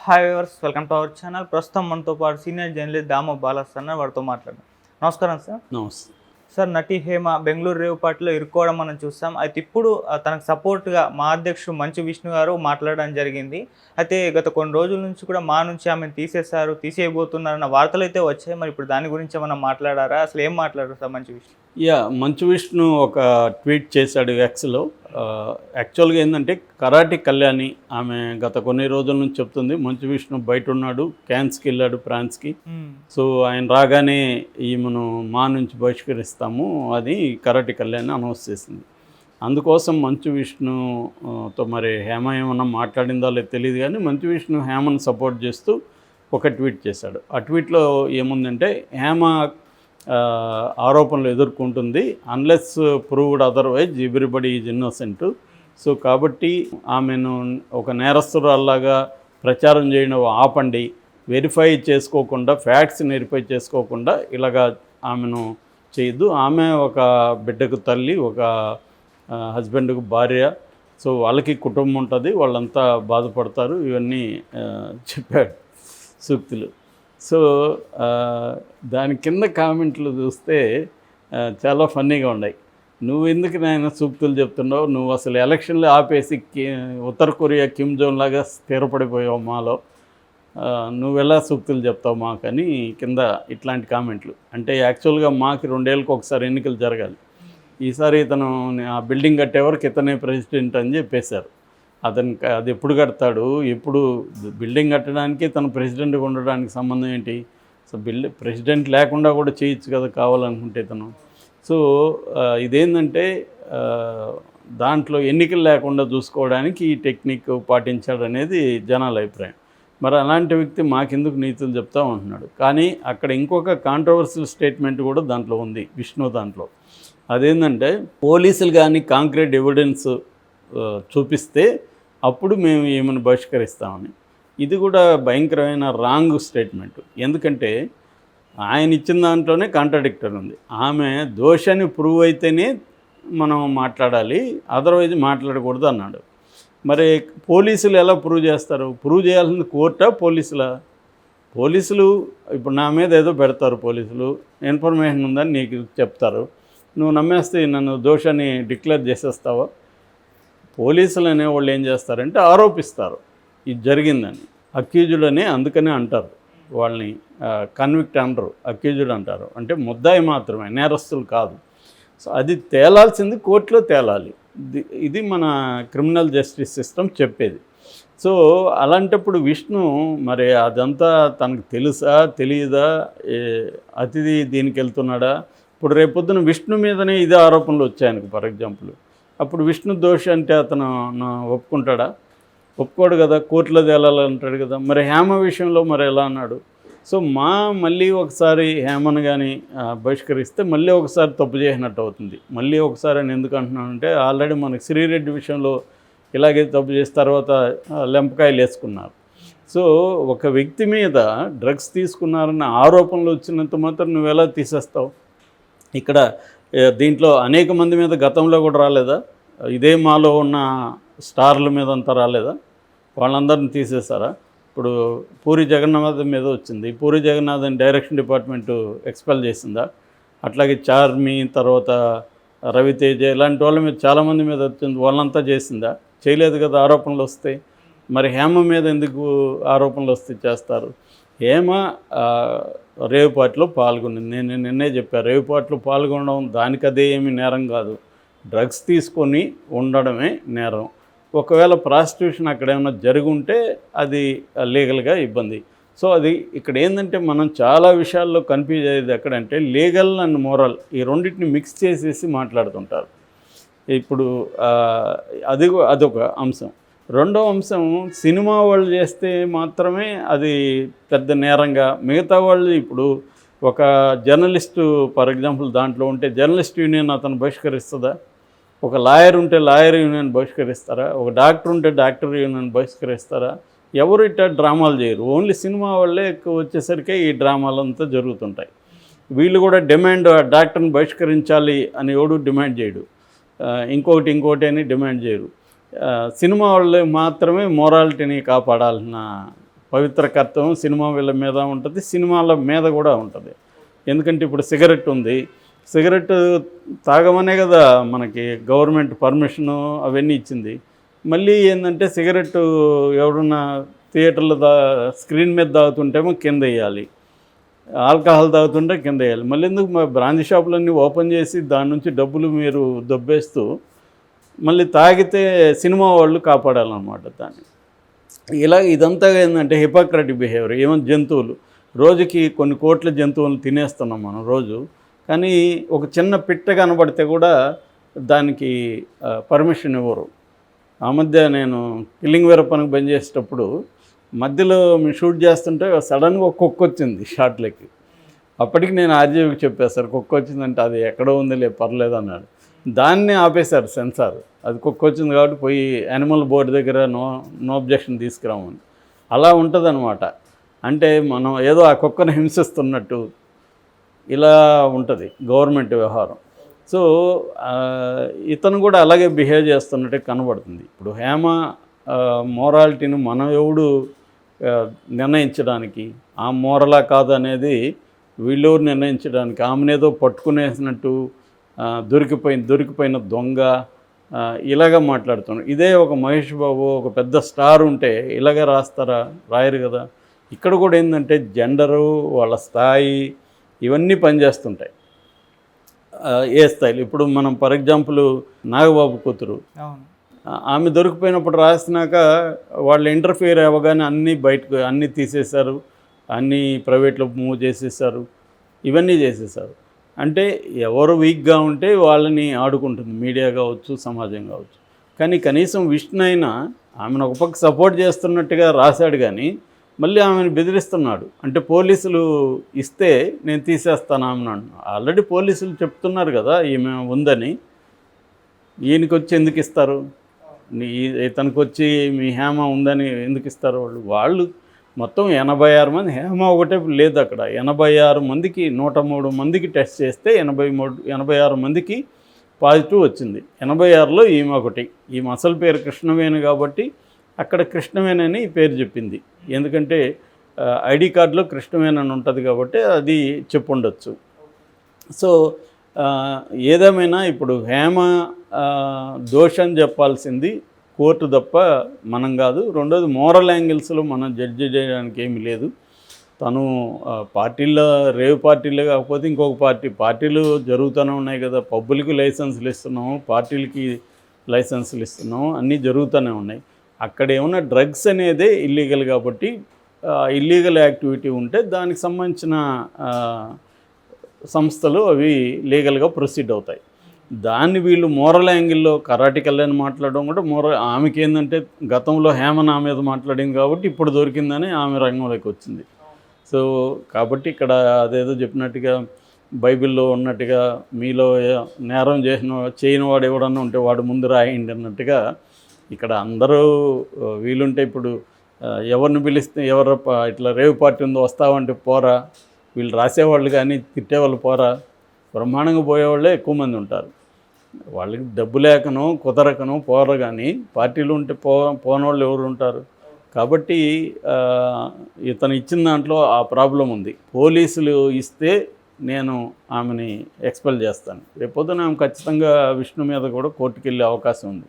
Hi viewers, welcome to our channel. ప్రస్తుతం మనతో పాటు సీనియర్ జర్నలిస్ట్ దామో బాలాస్ అన్న వారితో మాట్లాడదాం. నమస్కారం సార్. నమస్తే. సార్, నటి హేమ బెంగళూరు రేవ్ పార్టీలో ఇరుక్కోవడం మనం చూస్తాం. అయితే ఇప్పుడు తనకు సపోర్ట్గా మా అధ్యక్షుడు మంచు విష్ణు గారు మాట్లాడడం జరిగింది. అయితే గత కొన్ని రోజుల నుంచి కూడా మా నుంచి ఆమెను తీసేయబోతున్నారన్న వార్తలు అయితే వచ్చాయి. మరి ఇప్పుడు దాని గురించి ఏమన్నా మాట్లాడారా? అసలు ఏం మాట్లాడారు సార్ మంచు విష్ణు? మంచు విష్ణు ఒక ట్వీట్ చేశాడు ఎక్స్లో. యాక్చువల్గా ఏంటంటే కరాటి కళ్యాణి ఆమె గత కొన్ని రోజుల నుంచి చెప్తుంది మంచు విష్ణు బయట ఉన్నాడు, క్యాన్స్కి వెళ్ళాడు ఫ్రాన్స్కి. సో ఆయన రాగానే ఈమెను మా నుంచి బహిష్కరిస్తాము అది కరాటి కళ్యాణి అనౌన్స్ చేసింది. అందుకోసం మంచు విష్ణుతో మరి హేమ ఏమన్నా మాట్లాడిందో లేదు తెలియదు, కానీ మంచు విష్ణు హేమను సపోర్ట్ చేస్తూ ఒక ట్వీట్ చేశాడు. ఆ ట్వీట్లో ఏముందంటే హేమ ఆరోపణలు ఎదుర్కొంటుంది, unless proved otherwise everybody is innocent. So కాబట్టి ఆమెను ఒక నేరస్తురాల్లాగా ప్రచారం చేయడం ఆపండి, వెరిఫై చేసుకోకుండా ఫ్యాక్ట్స్ని వెరిఫై చేసుకోకుండా ఇలాగా ఆమెను చేయొద్దు. ఆమె ఒక బిడ్డకు తల్లి, ఒక హస్బెండ్కు భార్య, సో వాళ్ళకి కుటుంబం ఉంటుంది, వాళ్ళంతా బాధపడతారు, ఇవన్నీ చెప్పాడు సూక్తులు. సో దాని కింద కామెంట్లు చూస్తే చాలా ఫన్నీగా ఉన్నాయి. నువ్వు ఎందుకు నాయన సూక్తులు చెప్తున్నావు, నువ్వు అసలు ఎలక్షన్లు ఆపేసి ఉత్తర కొరియా కిమ్ జోన్ లాగా స్థిరపడిపోయావు మాలో, నువ్వెలా సూక్తులు చెప్తావు మాకని కింద ఇట్లాంటి కామెంట్లు. అంటే యాక్చువల్గా మాకు 2 ఏళ్ళకి ఒకసారి ఎన్నికలు జరగాలి, ఈసారి ఇతను ఆ బిల్డింగ్ కట్టేవరకు ఇతనే ప్రెసిడెంట్ అని చెప్పేశారు. అతనికి అది ఎప్పుడు కడతాడు, ఎప్పుడు బిల్డింగ్ కట్టడానికి తను ప్రెసిడెంట్గా ఉండడానికి సంబంధం ఏంటి? సో ప్రెసిడెంట్ లేకుండా కూడా చేయొచ్చు కదా కావాలనుకుంటే తను. సో ఇదేంటంటే దాంట్లో ఎన్నికలు లేకుండా చూసుకోవడానికి ఈ టెక్నిక్ పాటించాడు అనేది జనాల అభిప్రాయం. మరి అలాంటి వ్యక్తి మాకెందుకు నీతులు చెప్తా ఉంటున్నాడు. కానీ అక్కడ ఇంకొక కాంట్రవర్షియల్ స్టేట్మెంట్ కూడా దాంట్లో ఉంది విష్ణు దాంట్లో. అదేంటంటే పోలీసులు కానీ కాంక్రీట్ ఎవిడెన్స్ చూపిస్తే అప్పుడు మేము ఏమని బహిష్కరిస్తామని. ఇది కూడా భయంకరమైన రాంగ్ స్టేట్మెంట్. ఎందుకంటే ఆయన ఇచ్చిన దాంట్లోనే కాంట్రాడిక్టర్ ఉంది. ఆమె దోషాన్ని ప్రూవ్ అయితేనే మనం మాట్లాడాలి, అదర్వైజ్ మాట్లాడకూడదు అన్నాడు. మరి పోలీసులు ఎలా ప్రూవ్ చేస్తారు? ప్రూవ్ చేయాల్సింది కోర్టా పోలీసులా? పోలీసులు ఇప్పుడు నా మీద ఏదో పెడతారు, పోలీసులు ఇన్ఫర్మేషన్ ఉందని నీకు చెప్తారు, నువ్వు నమ్మేస్తే నన్ను దోషాన్ని డిక్లేర్ చేసేస్తావా? పోలీసులు అనేవాళ్ళు ఏం చేస్తారంటే ఆరోపిస్తారు ఇది జరిగిందని, అక్యూజ్డ్ అని అందుకనే అంటారు, వాళ్ళని కన్విక్ట్ అనరు, అక్యూజ్డ్ అంటారు. అంటే ముద్దాయి మాత్రమే, నేరస్తులు కాదు. సో అది తేలాల్సింది కోర్టులో తేలాలి. ఇది మన క్రిమినల్ జస్టిస్ సిస్టమ్ చెప్పేది. సో అలాంటప్పుడు విష్ణు మరి అదంతా తనకు తెలుసా తెలియదా, అతిథి దీనికి వెళ్తున్నాడా? ఇప్పుడు రేపొద్దున విష్ణు మీదనే ఇదే ఆరోపణలు వచ్చాయనుకో ఫర్ ఎగ్జాంపుల్, అప్పుడు విష్ణు దోషి అంటే అతను ఒప్పుకుంటాడా? ఒప్పుకోడు కదా, కోర్టులో తేలాలంటాడు కదా. మరి హేమ విషయంలో మరి ఎలా అన్నాడు? సో మళ్ళీ ఒకసారి హేమను కానీ బహిష్కరిస్తే మళ్ళీ ఒకసారి తప్పు చేసినట్టు అవుతుంది. మళ్ళీ ఒకసారి అని ఎందుకు అంటున్నానంటే ఆల్రెడీ మనకి శ్రీరెడ్డి విషయంలో ఇలాగే తప్పు చేసిన తర్వాత లెంపకాయలు వేసుకున్నారు. సో ఒక వ్యక్తి మీద డ్రగ్స్ తీసుకున్నారన్న ఆరోపణలు వచ్చినంత మాత్రం నువ్వు ఎలా తీసేస్తావు? ఇక్కడ దీంట్లో అనేక మంది మీద గతంలో కూడా రాలేదా? ఇదే మాలో ఉన్న స్టార్ల మీద అంతా రాలేదా? వాళ్ళందరిని తీసేశారా? ఇప్పుడు పూరి జగన్నాథ్ మీద వచ్చింది, Puri Jagannadh direction department expel చేసిందా? అట్లాగే చార్మి, తర్వాత రవితేజ, ఇలాంటి వాళ్ళ మీద చాలామంది మీద వచ్చింది, వాళ్ళంతా చేసిందా? చేయలేదు కదా. ఆరోపణలు వస్తాయి. మరి హేమ మీద ఎందుకు ఆరోపణలు వస్తే చేస్తారు? హేమ రేవ్ పార్టీలో పాల్గొనింది. నేను నిన్నే చెప్పాను, రేవ్ పార్టీలో పాల్గొనడం దానికదే ఏమి నేరం కాదు, డ్రగ్స్ తీసుకొని ఉండడమే నేరం. ఒకవేళ ప్రాస్టిట్యూషన్ అక్కడ ఏమైనా జరిగి ఉంటే అది లీగల్గా ఇబ్బంది. సో అది ఇక్కడ ఏంటంటే మనం చాలా విషయాల్లో కన్ఫ్యూజ్ అయ్యేది ఎక్కడంటే లీగల్ అండ్ మోరల్ ఈ రెండింటిని మిక్స్ చేసేసి మాట్లాడుతుంటారు. ఇప్పుడు అదొక అంశం. రెండో అంశం, సినిమా వాళ్ళు చేస్తే మాత్రమే అది పెద్ద నేరంగా, మిగతా వాళ్ళు ఇప్పుడు ఒక జర్నలిస్టు ఫర్ ఎగ్జాంపుల్ దాంట్లో ఉంటే జర్నలిస్ట్ యూనియన్ అతను బహిష్కరిస్తుందా? ఒక లాయర్ ఉంటే లాయర్ యూనియన్ బహిష్కరిస్తారా? ఒక డాక్టర్ ఉంటే డాక్టర్ యూనియన్ బహిష్కరిస్తారా? ఎవరు ఇట్లా డ్రామాలు చేయరు. ఓన్లీ సినిమా వాళ్ళే ఎక్కువ వచ్చేసరికి ఈ డ్రామాలంతా జరుగుతుంటాయి. వీళ్ళు కూడా డిమాండ్ డాక్టర్ని బహిష్కరించాలి అని ఎవడు డిమాండ్ చేయడు, ఇంకోటి అని డిమాండ్ చేయరు. సినిమా వాళ్ళు మాత్రమే మోరాలిటీని కాపాడాల్సిన పవిత్ర కర్తవ్యం సినిమా వీళ్ళ మీద ఉంటుంది, సినిమాల మీద కూడా ఉంటుంది. ఎందుకంటే ఇప్పుడు సిగరెట్ ఉంది, సిగరెట్ తాగమనే కదా మనకి గవర్నమెంట్ పర్మిషను అవన్నీ ఇచ్చింది. మళ్ళీ ఏంటంటే సిగరెట్ ఎవడన్నా థియేటర్లో స్క్రీన్ మీద తాగుతుంటేమో కింద వేయాలి, ఆల్కహాల్ తాగుతుంటే కింద వేయాలి. మళ్ళీ ఎందుకు మా బ్రాంచ్ షాపులన్నీ ఓపెన్ చేసి దాని నుంచి డబ్బులు మీరు దొబ్బేస్తూ మళ్ళీ తాగితే సినిమా వాళ్ళు కాపాడాలన్నమాట దాన్ని. ఇలా ఇదంతా ఏంటంటే హిపోక్రటిక్ బిహేవియర్. ఏమైనా జంతువులు రోజుకి కొన్ని కోట్ల జంతువులను తినేస్తున్నాం మనం రోజు, కానీ ఒక చిన్న పిట్ట కనబడితే కూడా దానికి పర్మిషన్ ఇవ్వరు. ఆ మధ్య నేను కిల్లింగ్ వీరప్పనికి బంద్ చేసేటప్పుడు మధ్యలో మేము షూట్ చేస్తుంటే సడన్గా ఒక కుక్క వచ్చింది షాట్లకి. అప్పటికి నేను ఆర్జీవికి చెప్పేశారు, కుక్క వచ్చిందంటే అది ఎక్కడో ఉందిలే పర్లేదు అన్నాడు. దాన్ని ఆపేశారు సెన్సార్, అది కుక్క వచ్చింది కాబట్టి పోయి యానిమల్ బోర్డు దగ్గర నో అబ్జెక్షన్ తీసుకురామని. అలా ఉంటుందన్నమాట. అంటే మనం ఏదో ఆ కుక్కను హింసిస్తున్నట్టు ఇలా ఉంటుంది గవర్నమెంట్ వ్యవహారం. సో ఇతను కూడా అలాగే బిహేవ్ చేస్తున్నట్టే కనబడుతుంది. ఇప్పుడు హేమ మోరాలిటీని మనం ఎవడు నిర్ణయించడానికి, ఆ మోరలా కాదు అనేది వీళ్ళెవరు నిర్ణయించడానికి, ఆమెనేదో పట్టుకునేసినట్టు దొరికిపోయిన దొంగ ఇలాగ మాట్లాడుతున్నారు. ఇదే ఒక మహేష్ బాబు ఒక పెద్ద స్టార్ ఉంటే ఇలాగ రాస్తారా? రాయరు కదా. ఇక్కడ కూడా ఏంటంటే జెండరు, వాళ్ళ స్థాయి ఇవన్నీ పనిచేస్తుంటాయి. ఏ స్థాయిలో ఇప్పుడు మనం ఫర్ ఎగ్జాంపుల్ నాగబాబు కూతురు, ఆమె దొరికిపోయినప్పుడు రాసినాక వాళ్ళు ఇంటర్ఫియర్ అవ్వగానే అన్నీ బయటకు అన్నీ తీసేశారు, అన్నీ ప్రైవేట్లో మూవ్ చేసేసారు, ఇవన్నీ చేసేసారు. అంటే ఎవరు వీక్గా ఉంటే వాళ్ళని ఆడుకుంటుంది మీడియా కావచ్చు, సమాజం కావచ్చు. కానీ కనీసం విష్ణు అయినా ఆమెను ఒక పక్క సపోర్ట్ చేస్తున్నట్టుగా రాశాడు, కానీ మళ్ళీ ఆమెను బెదిరిస్తున్నాడు. అంటే పోలీసులు ఇస్తే నేను తీసేస్తాను ఆమెను. ఆల్రెడీ పోలీసులు చెప్తున్నారు కదా ఈమె ఉందని. ఈయనకి వచ్చి ఎందుకు ఇస్తారు? ఇతనికి వచ్చి మీ హేమ ఉందని ఎందుకు ఇస్తారు? వాళ్ళు మొత్తం 86 మంది, హేమ ఒకటే లేదు అక్కడ. 86 మందికి 103 మందికి టెస్ట్ చేస్తే 86 మందికి పాజిటివ్ వచ్చింది. 86లో ఈమె ఒకటి. ఈమె అసలు పేరు కృష్ణవేణి కాబట్టి అక్కడ కృష్ణవేణి అని పేరు చెప్పింది. ఎందుకంటే ఐడి కార్డులో కృష్ణవేణి అని ఉంటుంది కాబట్టి అది చెప్పుండొచ్చు. సో ఏదేమైనా ఇప్పుడు హేమ దోషం చెప్పాల్సింది కోర్టు తప్ప మనం కాదు. రెండోది మోరల్ యాంగిల్స్లో మనం జడ్జి చేయడానికి ఏమీ లేదు. తను పార్టీల్లో రేవ్ పార్టీలే కాకపోతే ఇంకొక పార్టీలు జరుగుతూనే ఉన్నాయి కదా. పబ్బులకి లైసెన్సులు ఇస్తున్నాము, పార్టీలకి లైసెన్సులు ఇస్తున్నాము, అన్నీ జరుగుతూనే ఉన్నాయి. అక్కడ ఏమన్నా డ్రగ్స్ అనేదే ఇల్లీగల్ కాబట్టి ఇల్లీగల్ యాక్టివిటీ ఉంటే దానికి సంబంధించిన సంస్థలు అవి లీగల్గా ప్రొసీడ్ అవుతాయి. దాన్ని వీళ్ళు మోరల్ యాంగిల్లో కరాటి కళ్యాణ్ మాట్లాడడం కూడా ఆమెకి ఏంటంటే గతంలో హేమ నా మీద మాట్లాడింది కాబట్టి ఇప్పుడు దొరికిందని ఆమె రంగంలోకి వచ్చింది. సో కాబట్టి ఇక్కడ అదేదో చెప్పినట్టుగా బైబిల్లో ఉన్నట్టుగా మీలో నేరం చేయని వాడు ఎవడన్నా ఉంటే వాడు ముందు రాయండి అన్నట్టుగా ఇక్కడ అందరూ వీలుంటే ఇప్పుడు ఎవరిని పిలిస్తే ఇట్లా రేవ్ పార్టీ ఉందో వస్తావంటే పోరా, వీళ్ళు రాసేవాళ్ళు కానీ తిట్టేవాళ్ళు పోరా, బ్రహ్మాండంగా పోయేవాళ్ళే ఎక్కువ మంది ఉంటారు. వాళ్ళకి డబ్బు లేకనో కుదరకనో పోరు, కానీ పార్టీలు ఉంటే పోనోళ్ళు ఎవరు ఉంటారు? కాబట్టి ఇతను ఇచ్చిన దాంట్లో ఆ ప్రాబ్లం ఉంది. పోలీసులు ఇస్తే నేను ఆమెని ఎక్స్పెల్ చేస్తాను. రేపొద్దున ఆమె ఖచ్చితంగా విష్ణు మీద కూడా కోర్టుకు వెళ్ళే అవకాశం ఉంది.